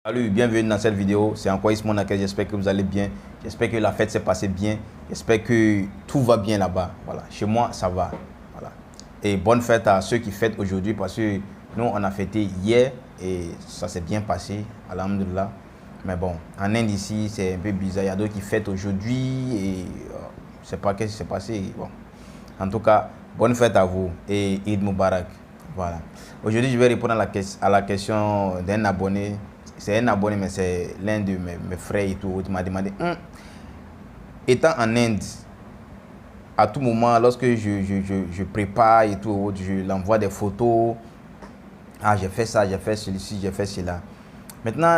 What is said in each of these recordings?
Salut, bienvenue dans cette vidéo. C'est encore Ismon Nakel. J'espère que vous allez bien. J'espère que la fête s'est passée bien. J'espère que tout va bien là-bas. Voilà. Chez moi, ça va. Voilà. Et bonne fête à ceux qui fêtent aujourd'hui parce que nous, on a fêté hier et ça s'est bien passé. Alhamdulillah. Mais bon, en Inde ici, c'est un peu bizarre. Il y a d'autres qui fêtent aujourd'hui et je ne sais pas qu'est-ce qui s'est passé. Bon. En tout cas, bonne fête à vous et Eid Mubarak. Voilà. Aujourd'hui, je vais répondre à la question d'un abonné. C'est un abonné, mais c'est l'un de mes frères et tout. Il m'a demandé, étant en Inde, à tout moment, lorsque je prépare et tout, je l'envoie des photos. Ah, j'ai fait ça, j'ai fait celui-ci, j'ai fait cela. Maintenant,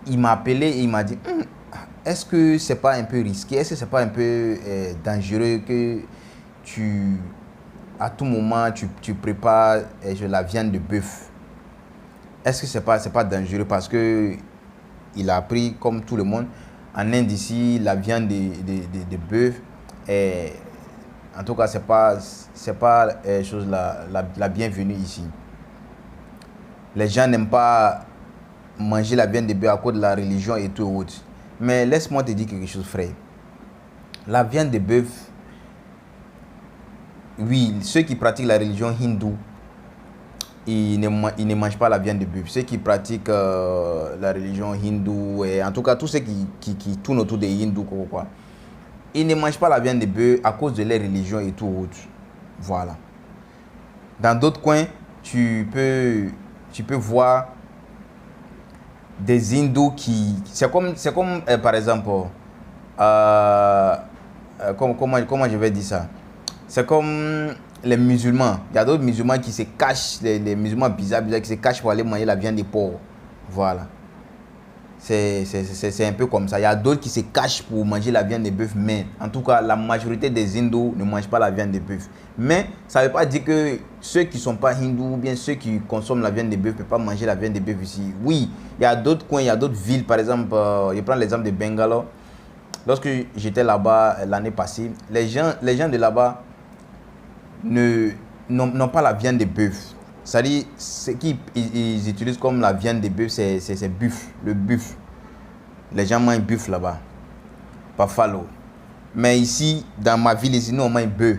il m'a appelé et il m'a dit, est-ce que c'est pas un peu risqué? Est-ce que c'est pas un peu dangereux que à tout moment, tu prépares la viande de bœuf? Est-ce que c'est pas dangereux parce que il a appris comme tout le monde en Inde ici la viande de bœuf est, en tout cas c'est pas chose la bienvenue ici. Les gens n'aiment pas manger la viande de bœuf à cause de la religion et tout autre. Mais laisse-moi te dire quelque chose, frère. La viande de bœuf, oui, ceux qui pratiquent la religion hindoue, ils ne mangent pas la viande de bœuf. Ceux qui pratiquent la religion hindoue, et en tout cas tous ceux qui tournent autour des hindous, quoi, ils ne mangent pas la viande de bœuf à cause de leur religion et tout autre. Voilà. Dans d'autres coins, tu peux voir des hindous qui... C'est comme par exemple, comment je vais dire ça? C'est comme les musulmans. Il y a d'autres musulmans qui se cachent, les musulmans bizarres qui se cachent pour aller manger la viande de porc. Voilà. C'est un peu comme ça. Il y a d'autres qui se cachent pour manger la viande de bœuf. Mais en tout cas, la majorité des hindous ne mangent pas la viande de bœuf. Mais ça ne veut pas dire que ceux qui ne sont pas hindous ou bien ceux qui consomment la viande de bœuf ne peuvent pas manger la viande de bœuf ici. Oui, il y a d'autres coins, il y a d'autres villes. Par exemple, je prends l'exemple de Bangalore. Lorsque j'étais là-bas l'année passée, les gens de là-bas n'ont pas la viande de bœuf. C'est-à-dire, ce qu'ils utilisent comme la viande de bœuf, c'est bœuf, le bœuf. Les gens mangent bœuf là-bas, buffalo. Mais ici, dans ma ville, ici, nous on mange bœuf.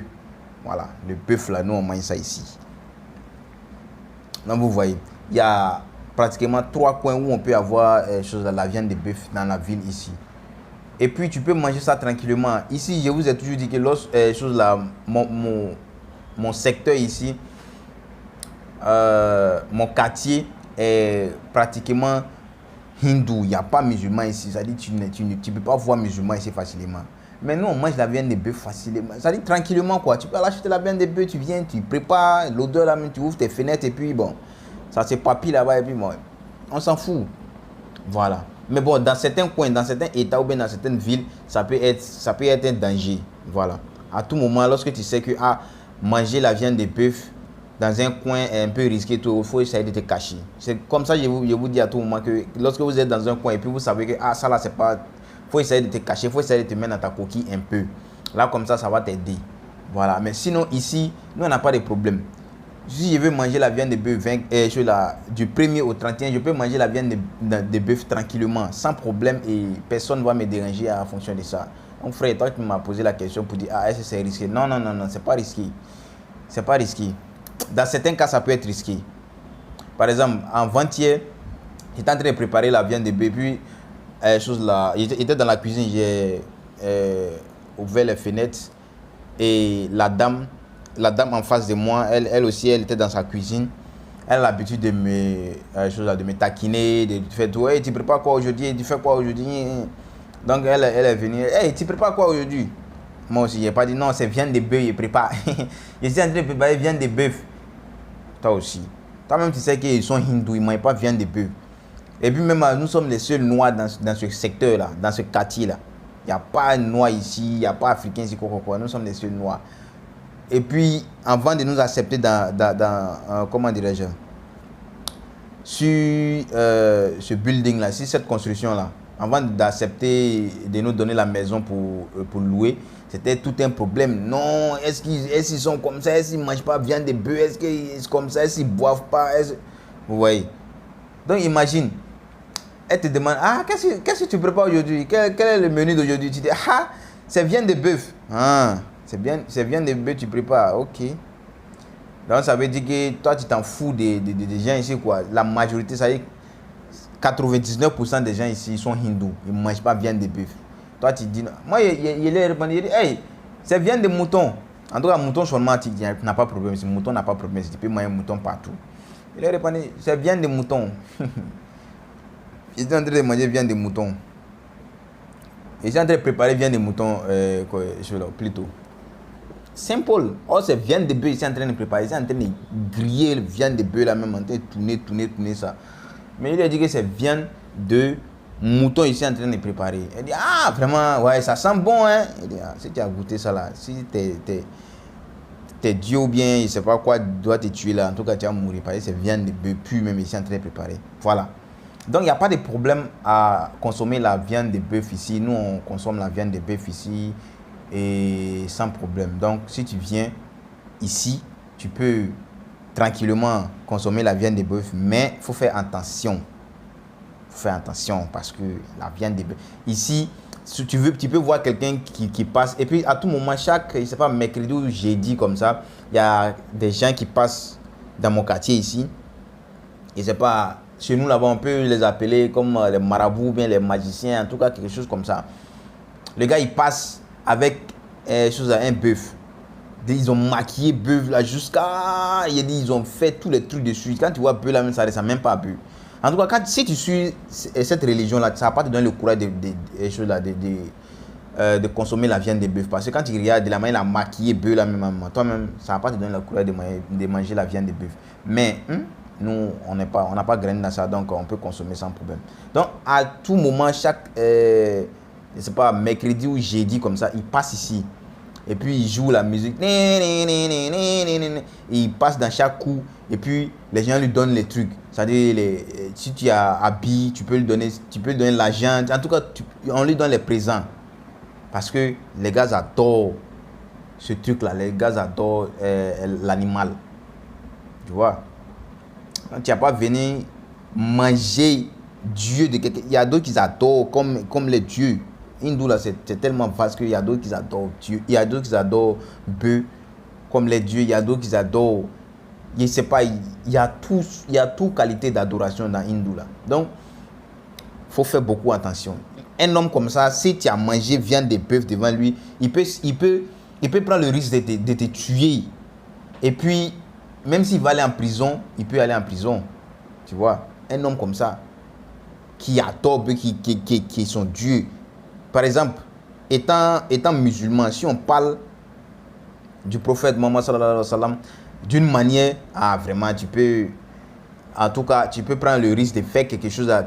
Voilà, le bœuf là, nous on mange ça ici. Donc vous voyez, il y a pratiquement 3 coins où on peut avoir la viande de bœuf dans la ville ici. Et puis tu peux manger ça tranquillement. Ici, je vous ai toujours dit que mon secteur ici, mon quartier est pratiquement hindou. Il n'y a pas musulman ici. C'est-à-dire tu ne peux pas voir musulman ici facilement. Mais nous, on mange la viande de bœuf facilement. C'est-à-dire tranquillement, quoi. Tu peux aller acheter la viande de bœuf, tu viens, tu prépares l'odeur là, tu ouvres tes fenêtres et puis bon, ça se papille là-bas et puis bon, on s'en fout. Voilà. Mais bon, dans certains coins, dans certains états ou bien dans certaines villes, ça peut être un danger. Voilà. À tout moment, lorsque tu sais que manger la viande de bœuf dans un coin est un peu risqué, il faut essayer de te cacher. C'est comme ça, je vous dis à tout moment que lorsque vous êtes dans un coin et puis vous savez que ça là, c'est pas... Il faut essayer de te cacher, il faut essayer de te mettre dans ta coquille un peu. Là, comme ça va t'aider. Voilà. Mais sinon, ici, nous, on n'a pas de problème. Si je veux manger la viande de bœuf du 1er au 31, je peux manger la viande de bœuf tranquillement, sans problème et personne ne va me déranger en fonction de ça. Donc frère, toi tu m'as posé la question pour dire, est-ce que c'est risqué? Non, c'est pas risqué. C'est pas risqué. Dans certains cas, ça peut être risqué. Par exemple, avant-hier, j'étais en train de préparer la viande de bœuf, puis j'étais dans la cuisine, j'ai ouvert les fenêtres et la dame en face de moi, elle aussi, elle était dans sa cuisine. Elle a l'habitude de me taquiner, de faire tout. Hey, tu prépares quoi aujourd'hui? Tu fais quoi aujourd'hui? Donc elle est venue. Hey, tu prépares quoi aujourd'hui? Moi aussi, j'ai pas dit non, c'est viande de bœuf, je prépare. Je suis en train de préparer viande de bœuf. Toi aussi. Toi-même, tu sais qu'ils sont hindous, ils ne mangent pas viande de bœuf. Et puis même, nous sommes les seuls noirs dans ce secteur-là, dans ce quartier-là. Il n'y a pas de noirs ici, il n'y a pas d'Africains ici, quoi. Nous sommes les seuls noirs. Et puis, avant de nous accepter comment dirais-je, sur ce building-là, sur cette construction-là, avant d'accepter de nous donner la maison pour louer, c'était tout un problème. Non, est-ce qu'ils sont comme ça? Est-ce qu'ils ne mangent pas viande de bœuf? Est-ce qu'ils sont comme ça? Est-ce qu'ils ne boivent pas? Vous voyez? Donc, imagine, elle te demande, ah, qu'est-ce que tu prépares aujourd'hui? Quel est le menu d'aujourd'hui? Tu dis, ah, c'est viande de bœuf. Ah, c'est viande de bœuf, tu prépares, ok. Donc ça veut dire que toi, tu t'en fous des gens ici, quoi. La majorité, ça y est, 99% des gens ici sont hindous. Ils ne mangent pas viande de bœuf. Toi, tu dis, moi, il est répondu, il dit, hey, c'est viande de mouton. En tout cas, mouton, seulement, tu dis, n'a pas de problème. Si mouton n'a pas de problème, tu peux manger mouton partout. Il est répondu, c'est viande de mouton. Ils sont en train de manger viande de mouton. Ils sont en train de préparer viande de mouton, plutôt. Simple. Oh, c'est viande de bœuf, ils sont en train de préparer. Ils sont en train de griller la viande de bœuf là même, en train de tourner ça. Mais il a dit que c'est viande de mouton ici en train de préparer. Il dit, ah, vraiment, ouais, ça sent bon, hein. Il dit, ah, si tu as goûté ça là, si t'es Dieu ou bien, je ne sais pas quoi, doit te tuer là, en tout cas, tu vas mourir. Parce que c'est viande de bœuf, puis même ici en train de préparer. Voilà. Donc, il n'y a pas de problème à consommer la viande de bœuf ici. Nous, on consomme la viande de bœuf ici et sans problème. Donc, si tu viens ici, tu peux tranquillement consommer la viande de bœuf, mais il faut faire attention. Parce que la viande de bœuf... Ici, si tu veux, tu peux voir quelqu'un qui passe, et puis à tout moment, chaque, je sais pas, mercredi ou jeudi comme ça, il y a des gens qui passent dans mon quartier ici. Et c'est pas... Chez nous, là-bas, on peut les appeler comme les marabouts ou bien les magiciens, en tout cas, quelque chose comme ça. Le gars, il passe avec un bœuf. Ils ont maquillé bœuf là jusqu'à... Ils ont fait tous les trucs dessus. Quand tu vois bœuf là, même, ça ne ressemble même pas à bœuf. En tout cas, si tu suis cette religion-là, ça ne va pas te donner le courage de consommer la viande de bœuf. Parce que quand tu regardes de la manière, il a maquillé bœuf là, même, toi-même, ça ne va pas te donner le courage de manger la viande de bœuf. Mais... nous, on n'a pas graine dans ça, donc on peut consommer sans problème. Donc, à tout moment, chaque, je sais pas, mercredi ou jeudi, comme ça, il passe ici. Et puis, il joue la musique. Il passe dans chaque coup. Et puis, les gens lui donnent les trucs. C'est-à-dire, si tu as habillé, tu peux lui donner l'argent. En tout cas, on lui donne les présents. Parce que les gars adorent ce truc-là. Les gars adorent l'animal. Tu vois? Tu n'as pas venu manger Dieu de quelqu'un. Il y a d'autres qui adorent comme les dieux. Hindou là, c'est tellement vaste qu'il y a d'autres qui adorent Dieu. Il y a d'autres qui adorent bœuf comme les dieux. Il y a d'autres qui adorent. Je ne sais pas, il y a toute qualité d'adoration dans Hindou là. Donc, il faut faire beaucoup attention. Un homme comme ça, si tu as mangé viande de bœuf devant lui, il peut prendre le risque de te tuer. Et puis, même s'il va aller en prison, il peut aller en prison. Tu vois, un homme comme ça, qui adore, qui est son Dieu. Par exemple, étant musulman, si on parle du prophète Mohammed sallallahu alayhi wa sallam, d'une manière, vraiment, tu peux, en tout cas, tu peux prendre le risque de faire quelque chose à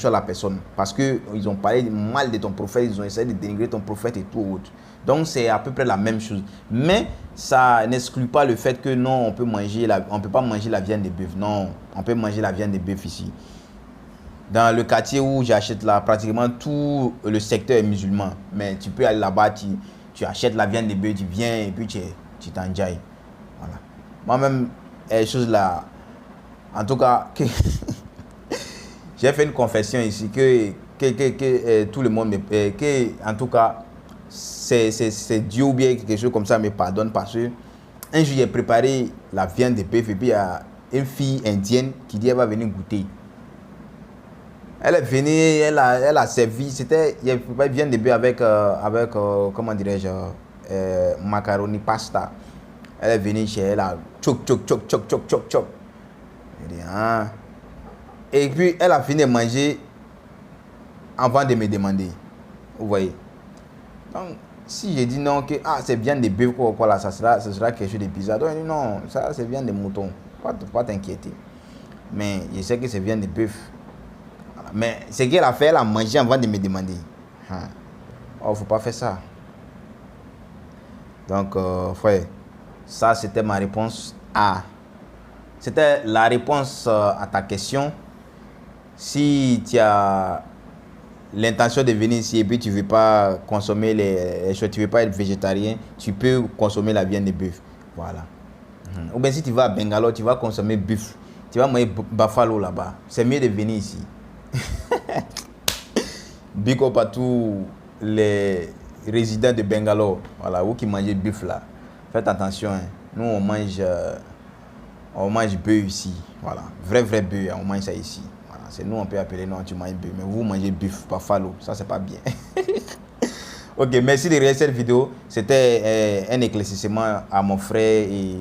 la personne. Parce qu'ils ont parlé mal de ton prophète, ils ont essayé de dénigrer ton prophète et tout autre. Donc, c'est à peu près la même chose. Mais ça n'exclut pas le fait que non, on peut pas manger la viande de bœuf. Non, on peut manger la viande de bœuf ici. Dans le quartier où j'achète là, pratiquement tout le secteur est musulman. Mais tu peux aller là-bas, tu achètes la viande de bœuf, tu viens et puis tu t'enjailles. Voilà. Moi-même, les choses là, en tout cas, j'ai fait une confession ici que tout le monde en tout cas, c'est Dieu ou bien quelque chose comme ça me pardonne parce que un jour j'ai préparé la viande de bœuf et puis il y a une fille indienne qui dit elle va venir goûter. Elle est venue, elle a servi, il y a viande de bœuf avec comment dirais-je, macaroni pasta. Elle est venue chez elle, a choc. Elle dit, ah. Et puis elle a fini de manger avant de me demander. Vous voyez. Donc, si j'ai dit non, que c'est viande de bœuf, quoi, là, ça sera quelque chose de bizarre. Donc, elle dit non, ça c'est viande de mouton. Pas t'inquiéter. Mais je sais que c'est viande de bœuf. Voilà. Mais ce qu'elle a fait, elle a mangé avant de me demander. Oh, faut pas faire ça. Donc, frère, ça c'était ma réponse à. C'était la réponse à ta question. Si tu as l'intention de venir ici et puis tu ne veux pas consommer les choses, tu ne veux pas être végétarien, tu peux consommer la viande de bœuf. Voilà. Ou bien si tu vas à Bangalore, tu vas consommer bœuf. Tu vas manger buffalo là-bas. C'est mieux de venir ici. Big up à tous les résidents de Bangalore. Voilà, vous qui mangez bœuf là. Faites attention. Hein. Nous, on mange bœuf ici. Voilà, vrai bœuf, on mange ça ici. Voilà. C'est nous, on peut appeler non, tu manges bœuf. Mais vous mangez bœuf, pas fallo. Ça, c'est pas bien. Ok, merci de regarder cette vidéo. C'était un éclaircissement à mon frère et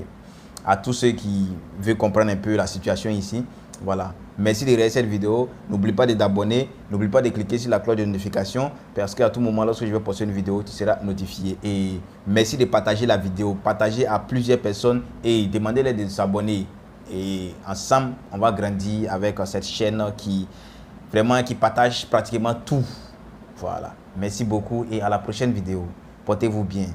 à tous ceux qui veulent comprendre un peu la situation ici. Voilà. Merci de regarder cette vidéo. N'oublie pas de t'abonner. N'oublie pas de cliquer sur la cloche de notification parce qu'à tout moment, lorsque je vais poster une vidéo, tu seras notifié. Et merci de partager la vidéo. Partagez à plusieurs personnes et demandez-les de s'abonner. Et ensemble, on va grandir avec cette chaîne qui partage pratiquement tout. Voilà. Merci beaucoup et à la prochaine vidéo. Portez-vous bien.